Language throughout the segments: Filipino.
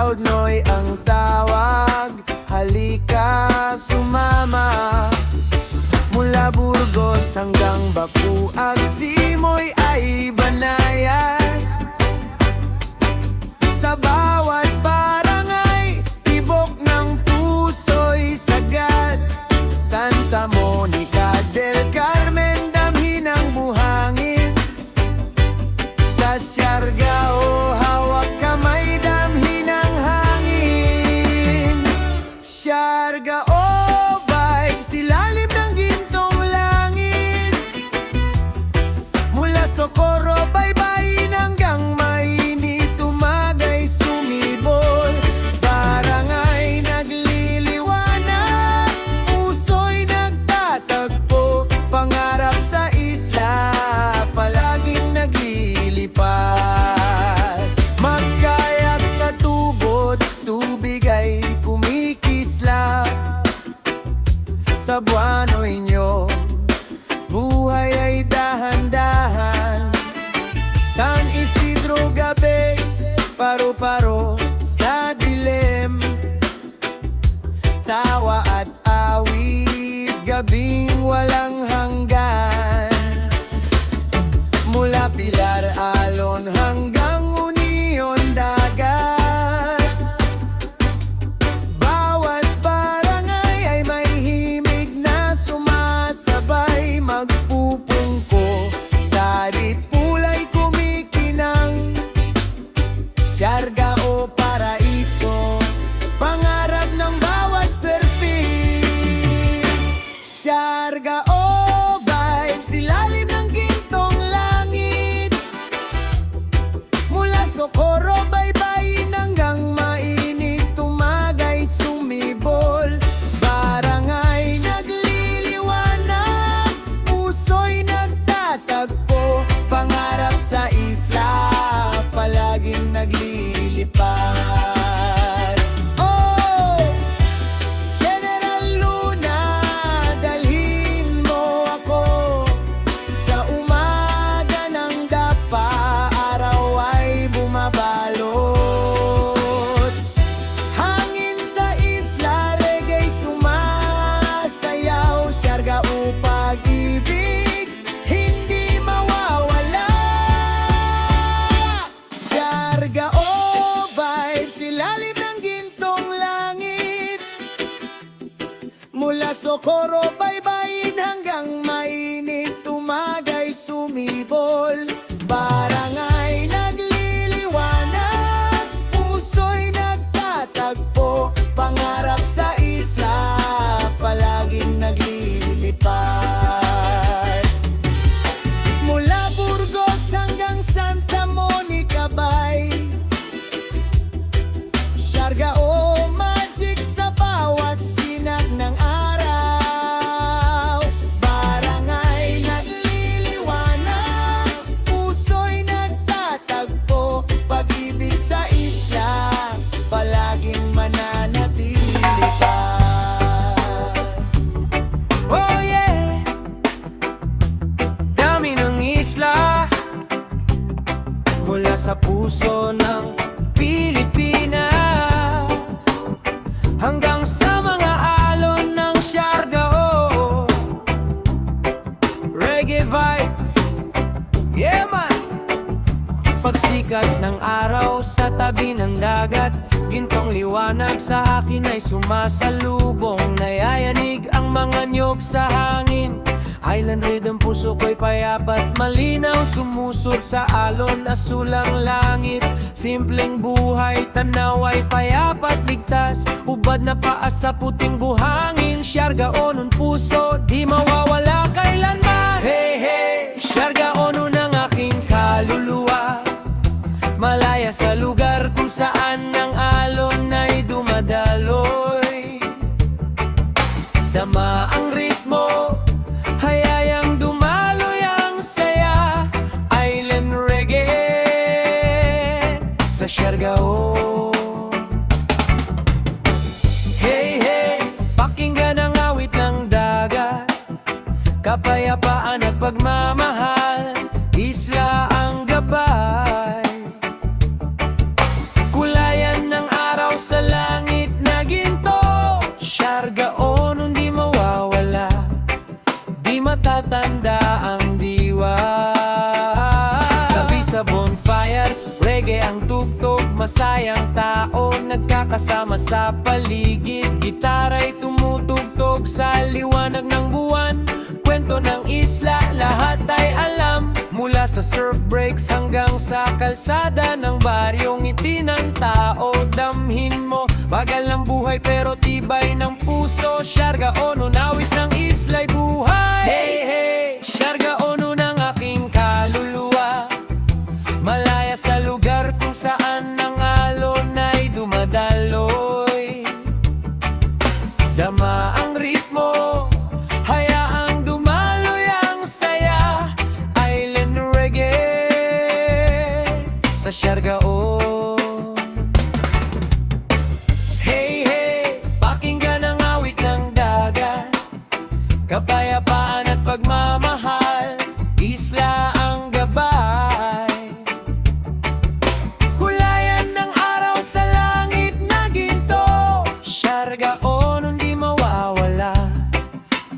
Proud Noy ang tawag, halika sumama. Mula Burgos hanggang Bacuag, Simoy ay banayan. Sa bawat barangay, tibok ng puso'y sagad. Santa Monica del Carmen, damhin ang buhangin. Sa Siargao, hawak kamay, damhin ang hangin. Siargao vibes, ilalim ng gintong langit. Mula Socorro, baybayin hanggang mainit, tumagay sumibol. Barangay nagliliwanag, puso'y nagtatagpo. Pangarap sa isla, palaging naglilipad. Magkayak sa tubod, tubig ay kumikislap. Sa buwano'y nyo, buhay ay dahan-dahan. San Isidro gabi, paro-paro sa dilim. Tawa at awit, gabing walang hanggan. Mula Pilar, Alon hanggang Union dagat. Bawat barangay ay may himig na sumasabay. Magpupungko, tarit pulay kumikinang. Siargao paraiso, pangarap ng bawat surfing. Siargao vibes, ilalim ng gintong langit. Mula Socorro, baybayin hanggang mainit, tumagay sumibol. Barangay nagliliwanag, puso'y nagtatagpo. Pangarap sa isla, palaging naglilipad. Oh, General Luna, dalhin mo ako. Sa umaga ng dapa, araw ay bumabalot. Hangin sa isla, reggae sumasayaw. Siargao pag-ibig, hindi mawawala. Siargao vibes, ilalim ng gintong langit. Mula Socorro, baybayin hanggang mainit, tumagay sumibol. Barangay nagliliwanag, puso'y nagtatagpo. Pangarap sa isla, palaging naglilipad. Mula Burgos hanggang Santa Monica Bay, Siargao magic sa bawat sinag ng araw. Barangay nagliliwanag, puso'y nagtatagpo. Pag-ibig sa isla, palaging mananatili pa. Oh yeah, dami ng isla mula sa puso ng Pilipinas hanggang sa mga alon ng Siargao. Reggae vibes, yeah man. Pagsikat ng araw sa tabi ng dagat, gintong liwanag sa akin ay sumasalubong. Nayayanig ang mga niyog sa hangin. Island rhythm, puso ko'y payapat malinaw. Sumusot sa alon, asulang langit. Simpleng buhay, tanaw ay payapat ligtas. Ubad na paas sa puting buhangin. Siargao nun puso, di mawawala kailanman. Hey hey, Siargao nun ang aking kaluluwa. Malaya sa lugar kung saan ang alon ay dumadaloy. Dama ang ritmo, hayayang dumaloy ang saya. Island reggae sa Siargao. Hey hey, pakinggan ang awit ng dagat. Kapayapaan at pagmamahal, isla ang gabay. Kulayan ng araw maligayang tao nagkakasama sa paligid. Gitara'y tumutugtog sa liwanag ng buwan. Kwento ng isla, lahat ay alam. Mula sa surf breaks hanggang sa kalsada ng baryo. Ngiti ng tao, damhin mo. Bagal ng buhay pero tibay ng puso. Siarga Ono, nawit ng isla'y buhay. Hey, hey, Siarga Ono ng aking kaluluwa. Malaya sa lugar kung saan ang alon ay dumadaloy. Dama ang ritmo, hayaang dumaloy ang saya. Island reggae sa Siarga Ono. Hey, hey, pakinggan ang awit ng dagat. Kapayapaan at pagmamahal, isla ang gabay. Kulayan ng araw sa langit na ginto. Siarga Ono di mawawala,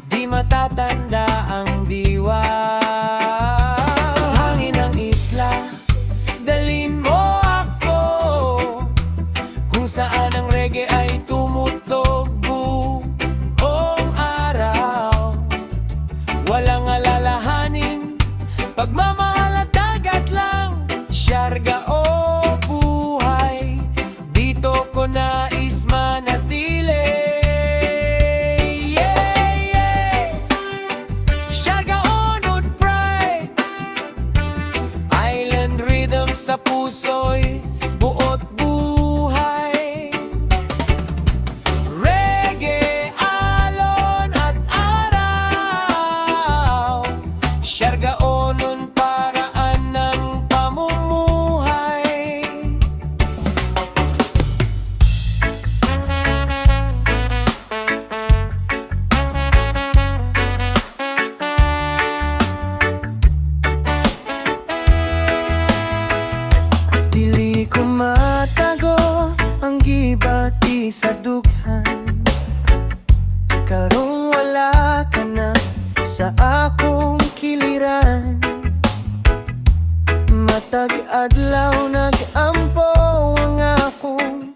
di matatanda ang diwa. Hangin ng isla, dalin mo ako kung saan ang reggae ay tumutog buong araw. Walang alalahanin, pagmamahal at dagat lang. Siarga o buhay, dito ko nais manatili. Yeah, yeah. Siarga Ono't pride, island rhythm sa puso'y buot buhay. Reggae, alon at araw. Siarga Ono'n paraan ng pamumuhay. Dili ko matago ang gibati sa dughan. Karong wala ka na sa akong kiliran. Matag adlaw nag-ampo ang akong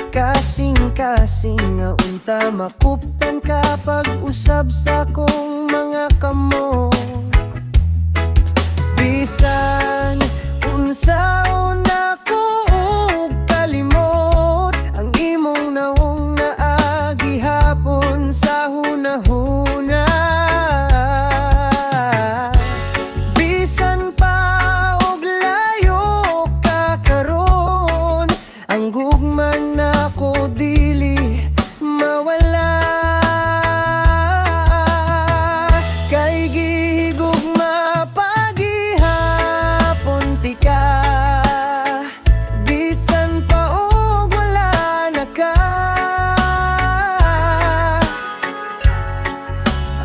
kasing-kasing nga unta makuptan kapag usab sa akong mga kamot. Bisan unsaon ako kalimot ang imong naong naagi hapon sa hunahuna. Bisan pa og layo ka karon, ang gugman nako dili mawala. Kay gihigugma pagihapon tika, bisan pa og wala na ka.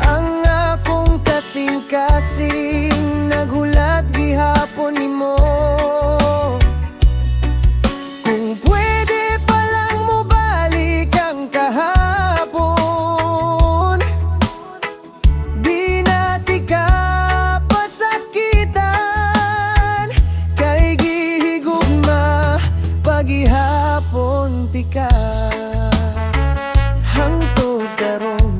Ang akong kasing-kasing naghulat gihapon nimo. Kung pwede pa lang mo balik ang kahapon, di nati ka pasakitan. Kay gihigugma pagihapon tika hangtod karon.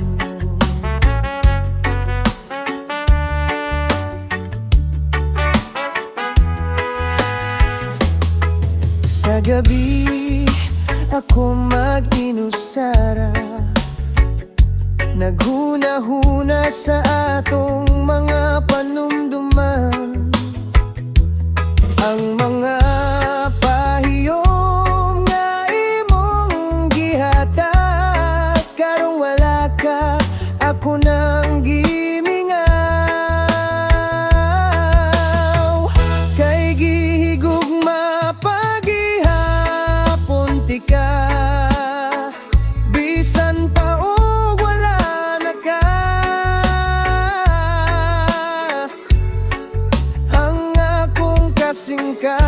Sa gabi ako mag-inusara, naghuna-huna sa atong mga panumduman. Ang mga pahiyom nga imong gihatag, karong wala ka, ako nang gimingaw. Kay gihigugma pagihapon tika, bisan pa og wala na ka. Ang akong kasing-kasing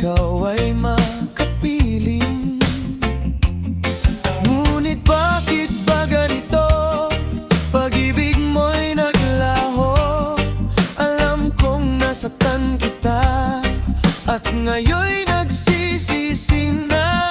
ikaw ay makapiling. Ngunit bakit ba ganito? Pag-ibig mo'y naglaho. Alam kong nasaktan kita at ngayon'y nagsisisi na.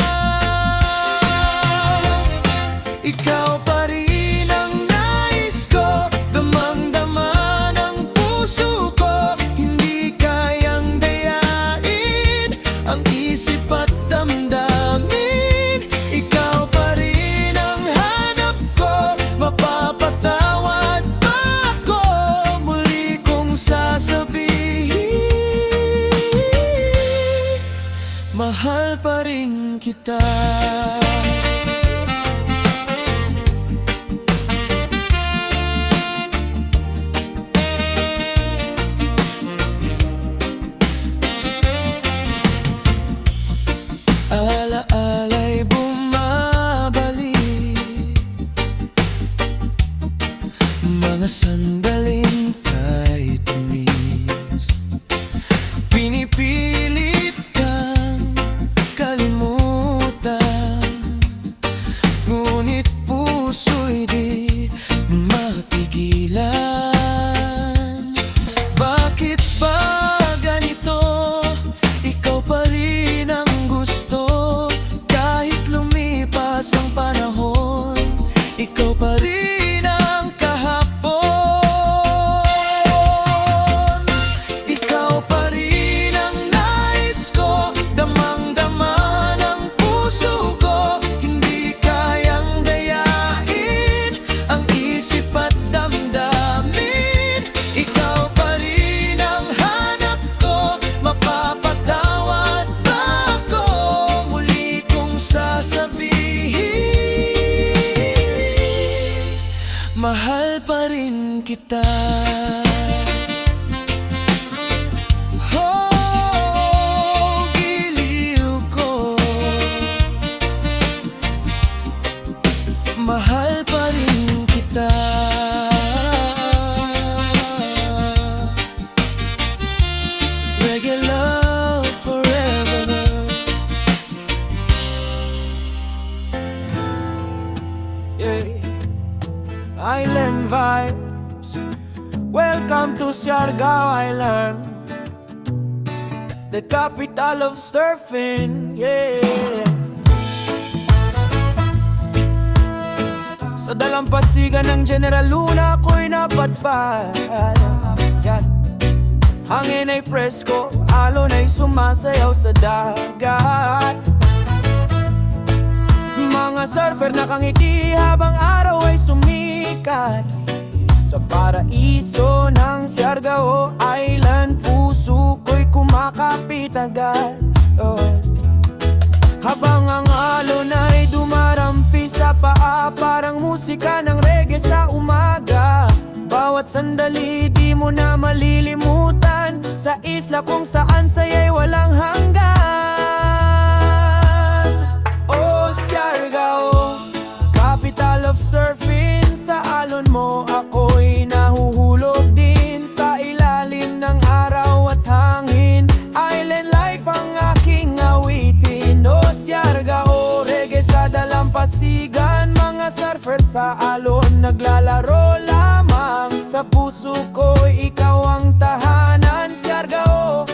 Ikaw pa rin ang nais ko, damang-dama ng puso ko. Hindi kayang dayain ang isip at damdamin. Ikaw pa rin ang hanap ko, mapapatawad ba ako? Muli kong sasabihin, mahal pa rin kita. Alaala'y bumabalik, mga sandaling kay tumis. Pinipilit kang kalimutan, ngunit puso'y di mapigilan. Bakit ba ganito? Ikaw pa rin ang gusto, kahit lumipas ang panahon. Ikaw pa rin ang kahapon. Ikaw pa rin ang nais ko, damang-dama ng puso ko. Hindi kayang dayain ang isip at damdamin. Ikaw pa rin ang hanap ko, mapapatawad ba ako? Muli kong sasabihin, mahal pa rin kita. Oh, giliw ko, mahal pa rin kita. Reggae love forever. Yeah. Island vibes. Welcome to Siargao Island, the capital of surfing. Yeah. Sa dalampasigan ng General Luna ako'y napadpad. Yan. Hangin ay presko, alon ay sumasayaw sa dagat. Mga surfer nakangiti habang araw ay sumikat. Sa paraiso ng Siargao Island, puso ko'y kumakapit agad. Habang ang alon ay dumarampi sa paa, parang musika ng reggae sa umaga. Bawat sandali di mo na malilimutan, sa isla kung saan saya'y walang hanggan. Oh, Siargao, capital of surfing. Sa alon mo ako'y nahuhulog din, sa ilalim ng araw at hangin. Island life ang aking awitin. Oh, Siargao, reggae sa dalampasigan. Mga surfer sa alon naglalaro lamang. Sa puso ko'y ikaw ang tahanan. Siargao,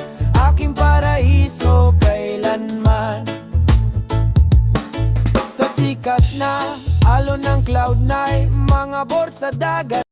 aking paraiso kailanman. Sa sikat na alon ng Cloud9, mga board sa dagat.